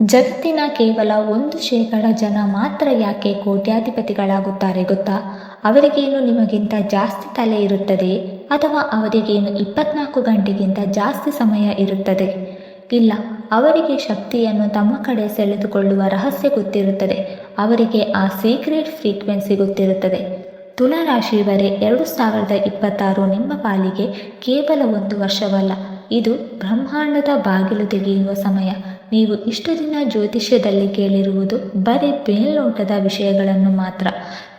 ಜಗತ್ತಿನ ಕೇವಲ 1% ಜನ ಮಾತ್ರ ಯಾಕೆ ಕೋಟ್ಯಾಧಿಪತಿಗಳಾಗುತ್ತಾರೆ ಗೊತ್ತಾ? ಅವರಿಗೇನು ನಿಮಗಿಂತ ಜಾಸ್ತಿ ತಲೆ ಇರುತ್ತದೆ ಅಥವಾ ಅವರಿಗೇನು 24 ಗಂಟೆಗಿಂತ ಜಾಸ್ತಿ ಸಮಯ ಇರುತ್ತದೆ? ಇಲ್ಲ, ಅವರಿಗೆ ಶಕ್ತಿಯನ್ನು ತಮ್ಮ ಕಡೆ ಸೆಳೆದುಕೊಳ್ಳುವ ರಹಸ್ಯ ಗೊತ್ತಿರುತ್ತದೆ. ಅವರಿಗೆ ಆ ಸೀಕ್ರೆಟ್ ಫ್ರೀಕ್ವೆನ್ಸಿ ಗೊತ್ತಿರುತ್ತದೆ. ತುಲಾ ರಾಶಿಯವರೇ, 2026 ನಿಮ್ಮ ಪಾಲಿಗೆ ಕೇವಲ ಒಂದು ವರ್ಷವಲ್ಲ, ಇದು ಬ್ರಹ್ಮಾಂಡದ ಬಾಗಿಲು ತೆಗೆಯುವ ಸಮಯ. ನೀವು ಇಷ್ಟು ದಿನ ಜ್ಯೋತಿಷ್ಯದಲ್ಲಿ ಕೇಳಿರುವುದು ಬರೀ ಮೇಲ್ನೋಟದ ವಿಷಯಗಳನ್ನು ಮಾತ್ರ.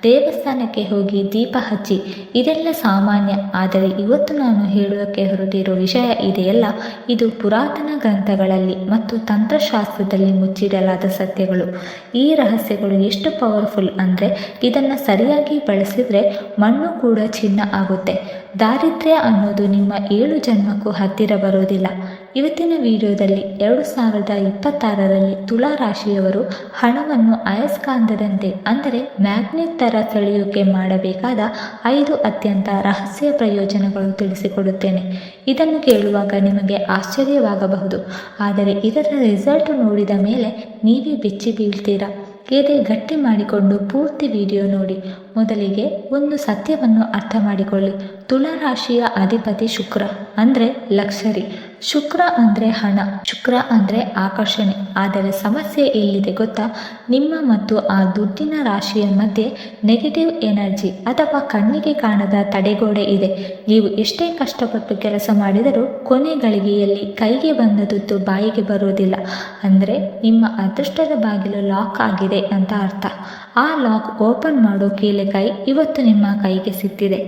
ದೇವಸ್ಥಾನಕ್ಕೆ ಹೋಗಿ ದೀಪ ಹಚ್ಚಿ, ಇದೆಲ್ಲ ಸಾಮಾನ್ಯ. ಆದರೆ ಇವತ್ತು ನಾನು ಹೇಳೋಕ್ಕೆ ಹೊರಟಿರೋ ವಿಷಯ ಇದೆಯಲ್ಲ, ಇದು ಪುರಾತನ ಗ್ರಂಥಗಳಲ್ಲಿ ಮತ್ತು ತಂತ್ರಶಾಸ್ತ್ರದಲ್ಲಿ ಮುಚ್ಚಿಡಲಾದ ಸತ್ಯಗಳು. ಈ ರಹಸ್ಯಗಳು ಎಷ್ಟು ಪವರ್ಫುಲ್ ಅಂದರೆ ಇದನ್ನು ಸರಿಯಾಗಿ ಬಳಸಿದರೆ ಮಣ್ಣು ಕೂಡ ಚಿನ್ನ ಆಗುತ್ತೆ. ದಾರಿದ್ರ್ಯ ಅನ್ನೋದು ನಿಮ್ಮ 7 ಜನ್ಮಕ್ಕೂ ಹತ್ತಿರ ಬರೋದಿಲ್ಲ. ಇವತ್ತಿನ ವಿಡಿಯೋದಲ್ಲಿ 2026ರಲ್ಲಿ ತುಲಾ ರಾಶಿಯವರು ಹಣವನ್ನು ಅಯಸ್ಕಾಂತದಂತೆ ಅಂದರೆ ಮ್ಯಾಗ್ನೆಟ್ ಥರ ಸೆಳೆಯೋಕೆ ಮಾಡಬೇಕಾದ 5 ಅತ್ಯಂತ ರಹಸ್ಯ ಪ್ರಯೋಜನಗಳು ತಿಳಿಸಿಕೊಡುತ್ತೇನೆ. ಇದನ್ನು ಕೇಳುವಾಗ ನಿಮಗೆ ಆಶ್ಚರ್ಯವಾಗಬಹುದು, ಆದರೆ ಇದರ ರಿಸಲ್ಟ್ ನೋಡಿದ ಮೇಲೆ ನೀವೇ ಬೆಚ್ಚಿ ಬೀಳ್ತೀರಾ. ಎದೆ ಗಟ್ಟಿ ಮಾಡಿಕೊಂಡು ಪೂರ್ತಿ ವಿಡಿಯೋ ನೋಡಿ. ಮೊದಲಿಗೆ ಒಂದು ಸತ್ಯವನ್ನು ಅರ್ಥ ಮಾಡಿಕೊಳ್ಳಿ. ತುಲಾ ರಾಶಿಯ ಅಧಿಪತಿ ಶುಕ್ರ ಅಂದರೆ ಲಕ್ಸರಿ. ಶುಕ್ರ ಅಂದರೆ ಹಣ, ಶುಕ್ರ ಅಂದರೆ ಆಕರ್ಷಣೆ. ಆದರೆ ಸಮಸ್ಯೆ ಎಲ್ಲಿದೆ ಗೊತ್ತಾ? ನಿಮ್ಮ ಮತ್ತು ಆ ದುಡ್ಡಿನ ರಾಶಿಯ ಮಧ್ಯೆ ನೆಗೆಟಿವ್ ಎನರ್ಜಿ ಅಥವಾ ಕಣ್ಣಿಗೆ ಕಾಣದ ತಡೆಗೋಡೆ ಇದೆ. ನೀವು ಎಷ್ಟೇ ಕಷ್ಟಪಟ್ಟು ಕೆಲಸ ಮಾಡಿದರೂ ಕೊನೆ ಗಳಿಗೆಯಲ್ಲಿ ಕೈಗೆ ಬಂದ ದುಡ್ಡು ಬಾಯಿಗೆ ಬರೋದಿಲ್ಲ. ಅಂದರೆ ನಿಮ್ಮ ಅದೃಷ್ಟದ ಬಾಗಿಲು ಲಾಕ್ ಆಗಿದೆ ಅಂತ ಅರ್ಥ. ಆ ಲಾಕ್ ಓಪನ್ ಮಾಡೋ ಕೀಲೆಕೈ ಇವತ್ತು ನಿಮ್ಮ ಕೈಗೆ ಸಿಕ್ಕಿದೆ.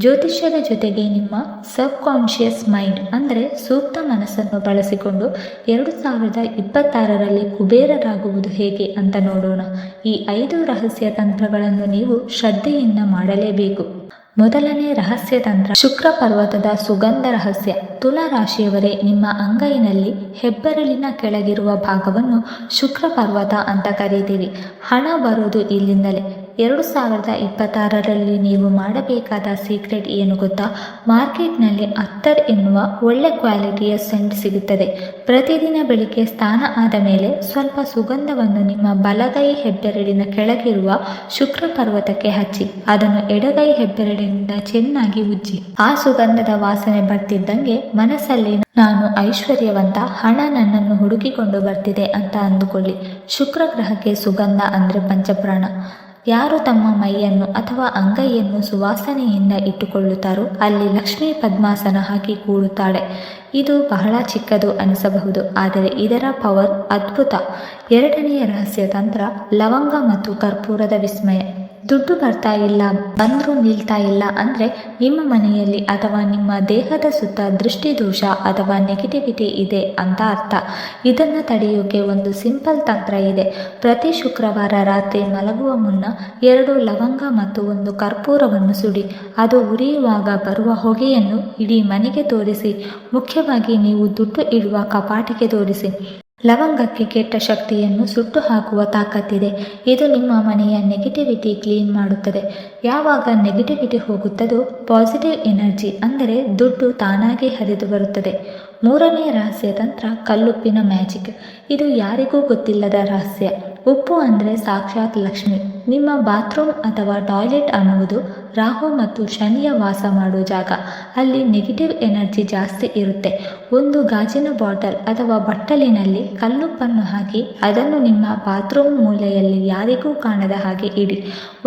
ಜ್ಯೋತಿಷ್ಯದ ಜೊತೆಗೆ ನಿಮ್ಮ ಸಬ್ ಕಾನ್ಷಿಯಸ್ ಮೈಂಡ್ ಅಂದರೆ ಸೂಕ್ತ ಮನಸ್ಸನ್ನು ಬಳಸಿಕೊಂಡು 2026ರಲ್ಲಿ ಕುಬೇರರಾಗುವುದು ಹೇಗೆ ಅಂತ ನೋಡೋಣ. ಈ 5 ರಹಸ್ಯ ತಂತ್ರಗಳನ್ನು ನೀವು ಶ್ರದ್ಧೆಯಿಂದ ಮಾಡಲೇಬೇಕು. ಮೊದಲನೇ ರಹಸ್ಯ ತಂತ್ರ, ಶುಕ್ರ ಪರ್ವತದ ಸುಗಂಧ ರಹಸ್ಯ. ತುಲಾ ರಾಶಿಯವರೇ, ನಿಮ್ಮ ಅಂಗೈನಲ್ಲಿ ಹೆಬ್ಬೆರಳಿನ ಕೆಳಗಿರುವ ಭಾಗವನ್ನು ಶುಕ್ರ ಪರ್ವತ ಅಂತ ಕರೀತೀವಿ. ಹಣ ಬರೋದು ಇಲ್ಲಿಂದಲೇ. 2026ರಲ್ಲಿ ನೀವು ಮಾಡಬೇಕಾದ ಸೀಕ್ರೆಟ್ ಏನು ಗೊತ್ತಾ? ಮಾರ್ಕೆಟ್ನಲ್ಲಿ ಅತ್ತರ್ ಎನ್ನುವ ಒಳ್ಳೆ ಕ್ವಾಲಿಟಿಯ ಸೆಂಟ್ ಸಿಗುತ್ತದೆ. ಪ್ರತಿದಿನ ಬೆಳಿಗ್ಗೆ ಸ್ನಾನ ಆದ ಮೇಲೆ ಸ್ವಲ್ಪ ಸುಗಂಧವನ್ನು ನಿಮ್ಮ ಬಲಗೈ ಹೆಬ್ಬೆರಳಿನ ಕೆಳಗಿರುವ ಶುಕ್ರ ಪರ್ವತಕ್ಕೆ ಹಚ್ಚಿ, ಅದನ್ನು ಎಡಗೈ ಹೆಬ್ಬೆರಳಿನಿಂದ ಚೆನ್ನಾಗಿ ಉಜ್ಜಿ. ಆ ಸುಗಂಧದ ವಾಸನೆ ಬರ್ತಿದ್ದಂಗೆ ಮನಸ್ಸಲ್ಲಿ ನಾನು ಐಶ್ವರ್ಯವಂತ, ಹಣ ನನ್ನನ್ನು ಹುಡುಕಿಕೊಂಡು ಬರ್ತಿದೆ ಅಂತ ಅಂದುಕೊಳ್ಳಿ. ಶುಕ್ರ ಗ್ರಹಕ್ಕೆ ಸುಗಂಧ ಅಂದರೆ ಪಂಚಪ್ರಾಣ. ಯಾರು ತಮ್ಮ ಮೈಯನ್ನು ಅಥವಾ ಅಂಗೈಯನ್ನು ಸುವಾಸನೆಯಿಂದ ಇಟ್ಟುಕೊಳ್ಳುತ್ತಾರೋ ಅಲ್ಲಿ ಲಕ್ಷ್ಮೀ ಪದ್ಮಾಸನ ಹಾಕಿ ಕೂಡುತ್ತಾಳೆ. ಇದು ಬಹಳ ಚಿಕ್ಕದು ಅನಿಸಬಹುದು, ಆದರೆ ಇದರ ಪವರ್ ಅದ್ಭುತ. ಎರಡನೆಯ ರಹಸ್ಯ ತಂತ್ರ, ಲವಂಗ ಮತ್ತು ಕರ್ಪೂರದ ವಿಸ್ಮಯ. ದುಡ್ಡು ಬರ್ತಾ ಇಲ್ಲ, ಬಂದರೂ ನಿಲ್ತಾ ಇಲ್ಲ ಅಂದರೆ ನಿಮ್ಮ ಮನೆಯಲ್ಲಿ ಅಥವಾ ನಿಮ್ಮ ದೇಹದ ಸುತ್ತ ದೃಷ್ಟಿದೋಷ ಅಥವಾ ನೆಗೆಟಿವಿಟಿ ಇದೆ ಅಂತ ಅರ್ಥ. ಇದನ್ನು ತಡೆಯೋಕೆ ಒಂದು ಸಿಂಪಲ್ ತಂತ್ರ ಇದೆ. ಪ್ರತಿ ಶುಕ್ರವಾರ ರಾತ್ರಿ ಮಲಗುವ ಮುನ್ನ 2 ಲವಂಗ ಮತ್ತು 1 ಕರ್ಪೂರವನ್ನು ಸುಡಿ. ಅದು ಉರಿಯುವಾಗ ಬರುವ ಹೊಗೆಯನ್ನು ಇಡೀ ಮನೆಗೆ ತೋರಿಸಿ. ಮುಖ್ಯವಾಗಿ ನೀವು ದುಡ್ಡು ಇಡುವ ಕಪಾಟಿಗೆ ತೋರಿಸಿ. ಲವಂಗಕ್ಕೆ ಕೆಟ್ಟ ಶಕ್ತಿಯನ್ನು ಸುಟ್ಟು ಹಾಕುವ ತಾಕತ್ತಿದೆ. ಇದು ನಿಮ್ಮ ಮನೆಯ ನೆಗೆಟಿವಿಟಿ ಕ್ಲೀನ್ ಮಾಡುತ್ತದೆ. ಯಾವಾಗ ನೆಗೆಟಿವಿಟಿ ಹೋಗುತ್ತದೋ ಪಾಸಿಟಿವ್ ಎನರ್ಜಿ ಅಂದರೆ ದುಡ್ಡು ತಾನಾಗಿ ಹರಿದು ಬರುತ್ತದೆ. ಮೂರನೇ ರಹಸ್ಯ ತಂತ್ರ, ಕಲ್ಲುಪ್ಪಿನ ಮ್ಯಾಜಿಕ್. ಇದು ಯಾರಿಗೂ ಗೊತ್ತಿಲ್ಲದ ರಹಸ್ಯ. ಉಪ್ಪು ಅಂದರೆ ಸಾಕ್ಷಾತ್ ಲಕ್ಷ್ಮಿ. ನಿಮ್ಮ ಬಾತ್ರೂಮ್ ಅಥವಾ ಟಾಯ್ಲೆಟ್ ಅನ್ನುವುದು ರಾಹು ಮತ್ತು ಶನಿಯ ವಾಸ ಮಾಡೋ ಜಾಗ. ಅಲ್ಲಿ ನೆಗೆಟಿವ್ ಎನರ್ಜಿ ಜಾಸ್ತಿ ಇರುತ್ತೆ. ಒಂದು ಗಾಜಿನ ಬಾಟಲ್ ಅಥವಾ ಬಟ್ಟಲಿನಲ್ಲಿ ಕಲ್ಲುಪ್ಪನ್ನು ಹಾಕಿ ಅದನ್ನು ನಿಮ್ಮ ಬಾತ್ರೂಮ್ ಮೂಲೆಯಲ್ಲಿ ಯಾರಿಗೂ ಕಾಣದ ಹಾಗೆ ಇಡಿ.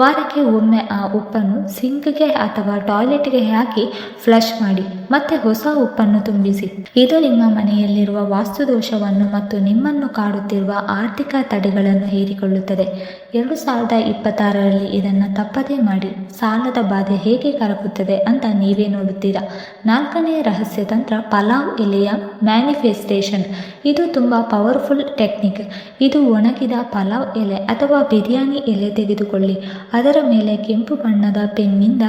ವಾರಕ್ಕೆ ಒಮ್ಮೆ ಆ ಉಪ್ಪನ್ನು ಸಿಂಕ್ಗೆ ಅಥವಾ ಟಾಯ್ಲೆಟ್ಗೆ ಹಾಕಿ ಫ್ಲಶ್ ಮಾಡಿ, ಮತ್ತೆ ಹೊಸ ಉಪ್ಪನ್ನು ತುಂಬಿಸಿ. ಇದು ನಿಮ್ಮ ಮನೆಯಲ್ಲಿರುವ ವಾಸ್ತುದೋಷವನ್ನು ಮತ್ತು ನಿಮ್ಮನ್ನು ಕಾಡುತ್ತಿರುವ ಆರ್ಥಿಕ ತಡೆಗಳನ್ನು ಹೀರಿಕೊಳ್ಳುತ್ತದೆ. 2026ರಲ್ಲಿ ಇದನ್ನು ತಪ್ಪದೇ ಮಾಡಿ. ಸಾಲದ ಬಾಧೆ ಹೇಗೆ ಕರಗುತ್ತದೆ ಅಂತ ನೀವೇ ನೋಡುತ್ತೀರಾ. ನಾಲ್ಕನೇ ರಹಸ್ಯ ತಂತ್ರ, ಪಲಾವ್ ಎಲೆಯ ಮ್ಯಾನಿಫೆಸ್ಟೇಷನ್. ಇದು ತುಂಬ ಪವರ್ಫುಲ್ ಟೆಕ್ನಿಕ್. ಇದು ಒಣಗಿದ ಪಲಾವ್ ಎಲೆ ಅಥವಾ ಬಿರಿಯಾನಿ ಎಲೆ ತೆಗೆದುಕೊಳ್ಳಿ. ಅದರ ಮೇಲೆ ಕೆಂಪು ಬಣ್ಣದ ಪೆನ್ನಿಂದ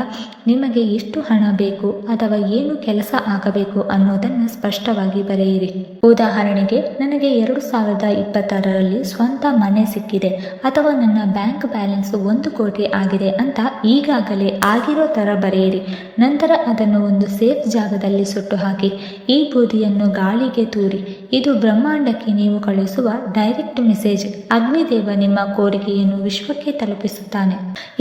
ನಿಮಗೆ ಎಷ್ಟು ಹಣ ಬೇಕು ಅಥವಾ ಏನು ಕೆಲಸ ಆಗಬೇಕು ಅನ್ನೋದನ್ನು ಸ್ಪಷ್ಟವಾಗಿ ಬರೆಯಿರಿ. ಉದಾಹರಣೆಗೆ, ನನಗೆ 2026ರಲ್ಲಿ ಸ್ವಂತ ಮನೆ ಸಿಕ್ಕಿದೆ ಅಥವಾ ನನ್ನ ಬ್ಯಾಂಕ್ ಬ್ಯಾಲೆನ್ಸ್ ಬ್ಯಾಲೆನ್ಸ್ 1 ಕೋಟಿ ಆಗಿದೆ ಅಂತ ಈಗಾಗಲೇ ಆಗಿರೋ ಥರ ಬರೆಯಿರಿ. ನಂತರ ಅದನ್ನು ಒಂದು ಸೇಫ್ ಜಾಗದಲ್ಲಿ ಸುಟ್ಟು ಹಾಕಿ. ಈ ಬೂದಿಯನ್ನು ಗಾಳಿಗೆ ತೂರಿ. ಇದು ಬ್ರಹ್ಮಾಂಡಕ್ಕೆ ನೀವು ಕಳುಹಿಸುವ ಡೈರೆಕ್ಟ್ ಮೆಸೇಜ್. ಅಗ್ನಿದೇವ ನಿಮ್ಮ ಕೋರಿಕೆಯನ್ನು ವಿಶ್ವಕ್ಕೆ ತಲುಪಿಸುತ್ತಾನೆ.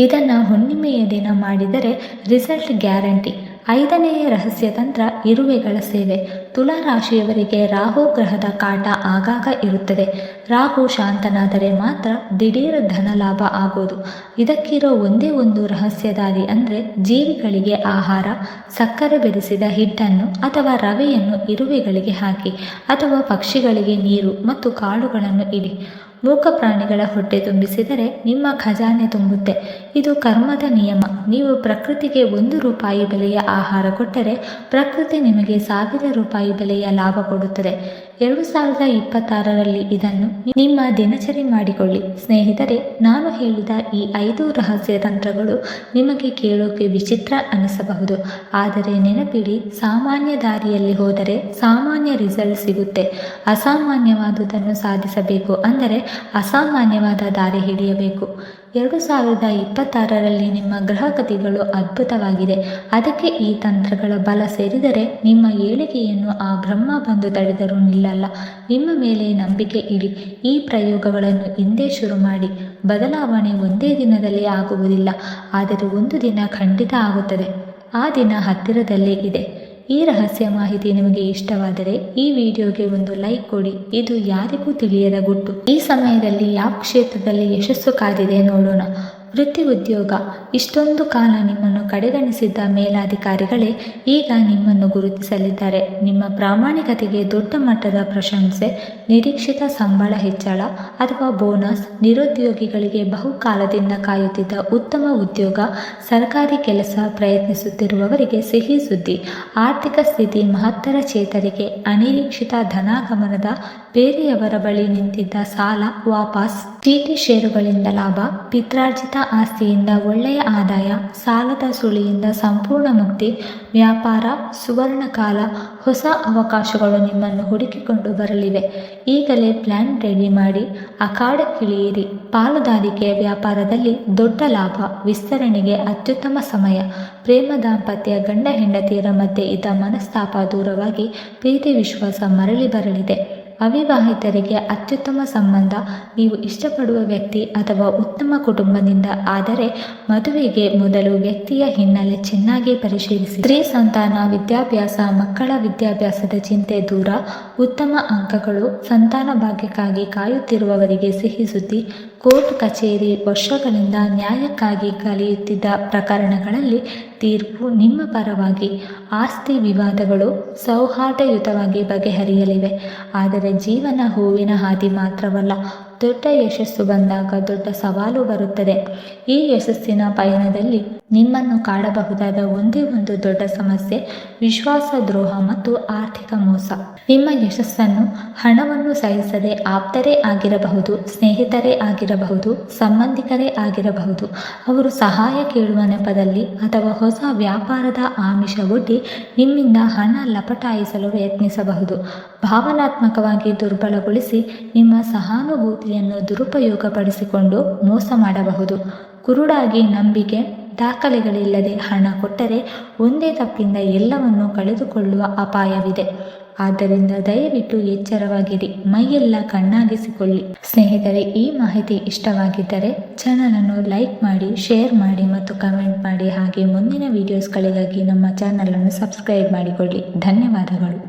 ಇದನ್ನು ಹುಣ್ಣಿಮೆಯ ದಿನ ಮಾಡಿದರೆ ರಿಸಲ್ಟ್ ಗ್ಯಾರಂಟಿ. 5ನೇ ರಹಸ್ಯ ತಂತ್ರ ಇರುವೆಗಳ ಸೇವೆ. ತುಲಾ ರಾಶಿಯವರಿಗೆ ರಾಹು ಗ್ರಹದ ಕಾಟ ಆಗಾಗ ಇರುತ್ತದೆ. ರಾಹು ಶಾಂತನಾದರೆ ಮಾತ್ರ ದಿಢೀರ್ ಧನಲಾಭ ಆಗೋದು. ಇದಕ್ಕಿರೋ ಒಂದೇ ಒಂದು ರಹಸ್ಯ ದಾರಿ ಅಂದರೆ ಜೀವಿಗಳಿಗೆ ಆಹಾರ, ಸಕ್ಕರೆ ಬೆರೆಸಿದ ಹಿಟ್ಟನ್ನು ಅಥವಾ ರವೆಯನ್ನು ಇರುವೆಗಳಿಗೆ ಹಾಕಿ ಅಥವಾ ಪಕ್ಷಿಗಳಿಗೆ ನೀರು ಮತ್ತು ಕಾಳುಗಳನ್ನು ಇಡಿ. ಮೂಕ ಪ್ರಾಣಿಗಳ ಹೊಟ್ಟೆ ತುಂಬಿಸಿದರೆ ನಿಮ್ಮ ಖಜಾನೆ ತುಂಬುತ್ತೆ. ಇದು ಕರ್ಮದ ನಿಯಮ. ನೀವು ಪ್ರಕೃತಿಗೆ 1 ರೂಪಾಯಿ ಬೆಲೆಯ ಆಹಾರ ಕೊಟ್ಟರೆ ಪ್ರಕೃತಿ ನಿಮಗೆ 1000 ರೂಪಾಯಿ ಬೆಲೆಯ ಲಾಭ ಕೊಡುತ್ತದೆ. 2026ರಲ್ಲಿ ಇದನ್ನು ನಿಮ್ಮ ದಿನಚರಿ ಮಾಡಿಕೊಳ್ಳಿ. ಸ್ನೇಹಿತರೆ, ನಾನು ಹೇಳಿದ ಈ 5 ರಹಸ್ಯ ತಂತ್ರಗಳು ನಿಮಗೆ ಕೇಳೋಕೆ ವಿಚಿತ್ರ ಅನಿಸಬಹುದು. ಆದರೆ ನೆನಪಿಡಿ, ಸಾಮಾನ್ಯ ದಾರಿಯಲ್ಲಿ ಹೋದರೆ ಸಾಮಾನ್ಯ ರಿಸಲ್ಟ್ ಸಿಗುತ್ತೆ. ಅಸಾಮಾನ್ಯವಾದುದನ್ನು ಸಾಧಿಸಬೇಕು ಅಂದರೆ ಅಸಾಮಾನ್ಯವಾದ ದಾರಿ ಹಿಡಿಯಬೇಕು. 2026ರಲ್ಲಿ ನಿಮ್ಮ ಗ್ರಹಗತಿಗಳು ಅದ್ಭುತವಾಗಿದೆ. ಅದಕ್ಕೆ ಈ ತಂತ್ರಗಳ ಬಲ ಸೇರಿದರೆ ನಿಮ್ಮ ಏಳಿಗೆಯನ್ನು ಆ ಬ್ರಹ್ಮ ಬಂದು ತಡೆದರೂ ನಿಲ್ಲಲ್ಲ. ನಿಮ್ಮ ಮೇಲೆ ನಂಬಿಕೆ ಇಡಿ. ಈ ಪ್ರಯೋಗಗಳನ್ನು ಇಂದೇ ಶುರು ಮಾಡಿ. ಬದಲಾವಣೆ ಒಂದೇ ದಿನದಲ್ಲಿ ಆಗುವುದಿಲ್ಲ, ಆದರೆ ಒಂದು ದಿನ ಖಂಡಿತ ಆಗುತ್ತದೆ. ಆ ದಿನ ಹತ್ತಿರದಲ್ಲೇ ಇದೆ. ಈ ರಹಸ್ಯ ಮಾಹಿತಿ ನಿಮಗೆ ಇಷ್ಟವಾದರೆ ಈ ವಿಡಿಯೋಗೆ ಒಂದು ಲೈಕ್ ಕೊಡಿ. ಇದು ಯಾರಿಗೂ ತಿಳಿಯದ ಗುಟ್ಟು. ಈ ಸಮಯದಲ್ಲಿ ಯಾವ ಕ್ಷೇತ್ರದಲ್ಲಿ ಯಶಸ್ಸು ಕಾದಿದೆ ನೋಡೋಣ. ವೃತ್ತಿ ಉದ್ಯೋಗ. ಇಷ್ಟೊಂದು ಕಾಲ ನಿಮ್ಮನ್ನು ಕಡೆಗಣಿಸಿದ್ದ ಮೇಲಾಧಿಕಾರಿಗಳೇ ಈಗ ನಿಮ್ಮನ್ನು ಗುರುತಿಸಲಿದ್ದಾರೆ. ನಿಮ್ಮ ಪ್ರಾಮಾಣಿಕತೆಗೆ ದೊಡ್ಡ ಮಟ್ಟದ ಪ್ರಶಂಸೆ, ನಿರೀಕ್ಷಿತ ಸಂಬಳ ಹೆಚ್ಚಳ ಅಥವಾ ಬೋನಸ್, ನಿರುದ್ಯೋಗಿಗಳಿಗೆ ಬಹುಕಾಲದಿಂದ ಕಾಯುತ್ತಿದ್ದ ಉತ್ತಮ ಉದ್ಯೋಗ, ಸರ್ಕಾರಿ ಕೆಲಸ ಪ್ರಯತ್ನಿಸುತ್ತಿರುವವರಿಗೆ ಸಿಹಿ ಸುದ್ದಿ, ಆರ್ಥಿಕ ಸ್ಥಿತಿ ಮಹತ್ತರ ಚೇತರಿಕೆ, ಅನಿರೀಕ್ಷಿತ ಧನಾಗಮನದ, ಬೇರೆಯವರ ಬಳಿ ನಿಂತಿದ್ದ ಸಾಲ ವಾಪಸ್, ಚೀಟಿ ಷೇರುಗಳಿಂದ ಲಾಭ, ಪಿತ್ರಾರ್ಜಿತ ಆಸ್ತಿಯಿಂದ ಒಳ್ಳೆಯ ಆದಾಯ, ಸಾಲದ ಸುಳಿಯಿಂದ ಸಂಪೂರ್ಣ ಮುಕ್ತಿ, ವ್ಯಾಪಾರ ಸುವರ್ಣ ಕಾಲ, ಹೊಸ ಅವಕಾಶಗಳು ನಿಮ್ಮನ್ನು ಹುಡುಕಿಕೊಂಡು ಬರಲಿವೆ. ಈಗಲೇ ಪ್ಲಾನ್ ರೆಡಿ ಮಾಡಿ ಅಖಾಡಕ್ಕಿಳಿಯಿರಿ. ಪಾಲುದಾರಿಕೆ ವ್ಯಾಪಾರದಲ್ಲಿ ದೊಡ್ಡ ಲಾಭ, ವಿಸ್ತರಣೆಗೆ ಅತ್ಯುತ್ತಮ ಸಮಯ. ಪ್ರೇಮ ದಾಂಪತ್ಯ, ಗಂಡ ಹೆಂಡತಿಯರ ಮಧ್ಯೆ ಇದ್ದ ಮನಸ್ತಾಪ ದೂರವಾಗಿ ಪ್ರೀತಿ ವಿಶ್ವಾಸ ಮರಳಿ ಬರಲಿದೆ. ಅವಿವಾಹಿತರಿಗೆ ಅತ್ಯುತ್ತಮ ಸಂಬಂಧ. ನೀವು ಇಷ್ಟಪಡುವ ವ್ಯಕ್ತಿ ಅಥವಾ ಉತ್ತಮ ಕುಟುಂಬದಿಂದ ಆದರೆ ಮದುವೆಗೆ ಮೊದಲು ವ್ಯಕ್ತಿಯ ಹಿನ್ನೆಲೆ ಚೆನ್ನಾಗಿ ಪರಿಶೀಲಿಸಿ. ಸ್ತ್ರೀ ಸಂತಾನ, ವಿದ್ಯಾಭ್ಯಾಸ, ಮಕ್ಕಳ ವಿದ್ಯಾಭ್ಯಾಸದ ಚಿಂತೆ ದೂರ, ಉತ್ತಮ ಅಂಕಗಳು. ಸಂತಾನ ಭಾಗ್ಯಕ್ಕಾಗಿ ಕಾಯುತ್ತಿರುವವರಿಗೆ ಸಿಹಿ ಸುದ್ದಿ. ಕೋರ್ಟ್ ಕಚೇರಿ, ವರ್ಷಗಳಿಂದ ನ್ಯಾಯಕ್ಕಾಗಿ ಕಲಿಯುತ್ತಿದ್ದ ಪ್ರಕರಣಗಳಲ್ಲಿ ತೀರ್ಪು ನಿಮ್ಮ ಪರವಾಗಿ. ಆಸ್ತಿ ವಿವಾದಗಳು ಸೌಹಾರ್ದಯುತವಾಗಿ ಬಗೆಹರಿಯಲಿವೆ. ಆದರೆ ಜೀವನ ಹೂವಿನ ಹಾದಿ ಮಾತ್ರವಲ್ಲ. ದೊಡ್ಡ ಯಶಸ್ಸು ಬಂದಾಗ ದೊಡ್ಡ ಸವಾಲು ಬರುತ್ತದೆ. ಈ ಯಶಸ್ಸಿನ ಪಯಣದಲ್ಲಿ ನಿಮ್ಮನ್ನು ಕಾಡಬಹುದಾದ ಒಂದೇ ಒಂದು ದೊಡ್ಡ ಸಮಸ್ಯೆ ವಿಶ್ವಾಸ ದ್ರೋಹ ಮತ್ತು ಆರ್ಥಿಕ ಮೋಸ. ನಿಮ್ಮ ಯಶಸ್ಸನ್ನು ಹಣವನ್ನು ಸಹಿಸದೆ ಆಪ್ತರೇ ಆಗಿರಬಹುದು, ಸ್ನೇಹಿತರೇ ಆಗಿರಬಹುದು, ಸಂಬಂಧಿಕರೇ ಆಗಿರಬಹುದು. ಅವರು ಸಹಾಯ ಕೇಳುವ ನೆಪದಲ್ಲಿ ಅಥವಾ ಹೊಸ ವ್ಯಾಪಾರದ ಆಮಿಷ ಒಡ್ಡಿ ನಿಮ್ಮಿಂದ ಹಣ ಲಪಟಾಯಿಸಲು ಯತ್ನಿಸಬಹುದು. ಭಾವನಾತ್ಮಕವಾಗಿ ದುರ್ಬಲಗೊಳಿಸಿ ನಿಮ್ಮ ಸಹಾನುಭೂತಿಯನ್ನು ದುರುಪಯೋಗಪಡಿಸಿಕೊಂಡು ಮೋಸ ಮಾಡಬಹುದು. ಕುರುಡಾಗಿ ನಂಬಿಕೆ, ದಾಖಲೆಗಳಿಲ್ಲದೆ ಹಣ ಕೊಟ್ಟರೆ ಒಂದೇ ತಪ್ಪಿಂದ ಎಲ್ಲವನ್ನೂ ಕಳೆದುಕೊಳ್ಳುವ ಅಪಾಯವಿದೆ. ಆದ್ದರಿಂದ ದಯವಿಟ್ಟು ಎಚ್ಚರವಾಗಿರಿ. ಮೈಯೆಲ್ಲ ಕಣ್ಣಾಗಿಸಿಕೊಳ್ಳಿ. ಸ್ನೇಹಿತರೆ, ಈ ಮಾಹಿತಿ ಇಷ್ಟವಾಗಿದ್ದರೆ ಚಾನಲನ್ನು ಲೈಕ್ ಮಾಡಿ, ಶೇರ್ ಮಾಡಿ ಮತ್ತು ಕಮೆಂಟ್ ಮಾಡಿ. ಹಾಗೆ ಮುಂದಿನ ವಿಡಿಯೋಸ್ಗಳಿಗಾಗಿ ನಮ್ಮ ಚಾನಲನ್ನು ಸಬ್ಸ್ಕ್ರೈಬ್ ಮಾಡಿಕೊಳ್ಳಿ. ಧನ್ಯವಾದಗಳು.